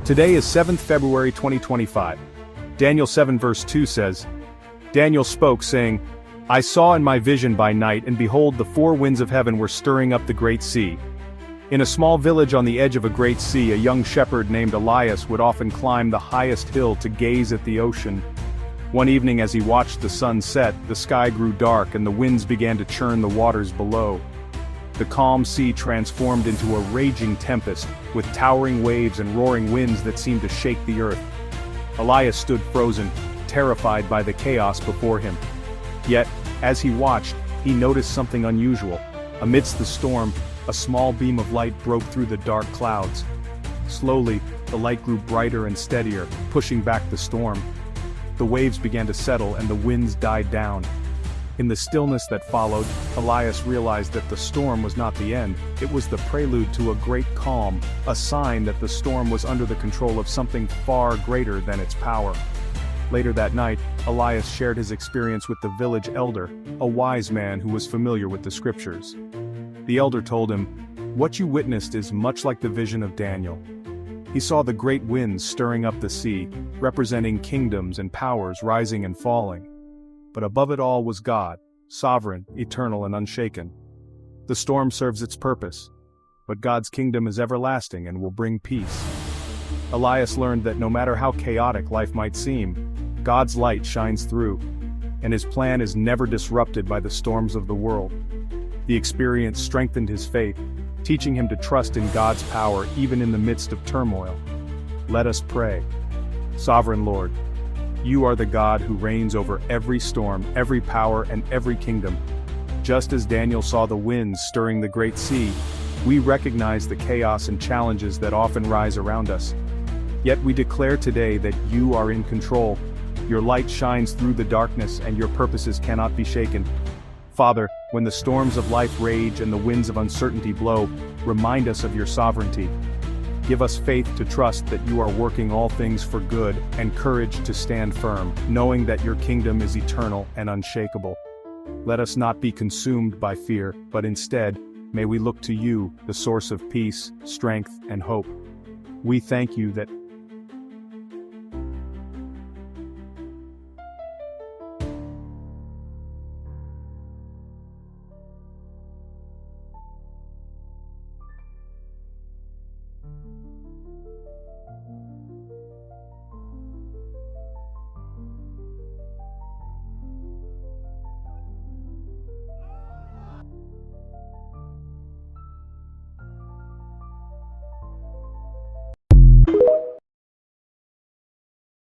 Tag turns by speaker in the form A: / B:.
A: Today is 7th February 2025. Daniel 7 verse 2 says, Daniel spoke, saying, I saw in my vision by night, and behold, the four winds of heaven were stirring up the great sea. In a small village on the edge of a great sea, a young shepherd named Elias would often climb the highest hill to gaze at the ocean. One evening as he watched the sun set, the sky grew dark and the winds began to churn the waters below. The calm sea transformed into a raging tempest, with towering waves and roaring winds that seemed to shake the earth. Elias stood frozen, terrified by the chaos before him. Yet, as he watched, he noticed something unusual. Amidst the storm, a small beam of light broke through the dark clouds. Slowly, the light grew brighter and steadier, pushing back the storm. The waves began to settle and the winds died down. In the stillness that followed, Elias realized that the storm was not the end. It was the prelude to a great calm, a sign that the storm was under the control of something far greater than its power. Later that night, Elias shared his experience with the village elder, a wise man who was familiar with the scriptures. The elder told him, "What you witnessed is much like the vision of Daniel. He saw the great winds stirring up the sea, representing kingdoms and powers rising and falling. But above it all was God, sovereign, eternal, and unshaken. The storm serves its purpose, but God's kingdom is everlasting and will bring peace." Elias learned that no matter how chaotic life might seem, God's light shines through, and his plan is never disrupted by the storms of the world. The experience strengthened his faith, teaching him to trust in God's power even in the midst of turmoil. Let us pray. Sovereign Lord, you are the God who reigns over every storm, every power, and every kingdom. Just as Daniel saw the winds stirring the great sea, we recognize the chaos and challenges that often rise around us. Yet we declare today that you are in control. Your light shines through the darkness and your purposes cannot be shaken. Father, when the storms of life rage and the winds of uncertainty blow, remind us of your sovereignty. Give us faith to trust that you are working all things for good, and courage to stand firm, knowing that your kingdom is eternal and unshakable. Let us not be consumed by fear, but instead, may we look to you, the source of peace, strength, and hope. We thank you that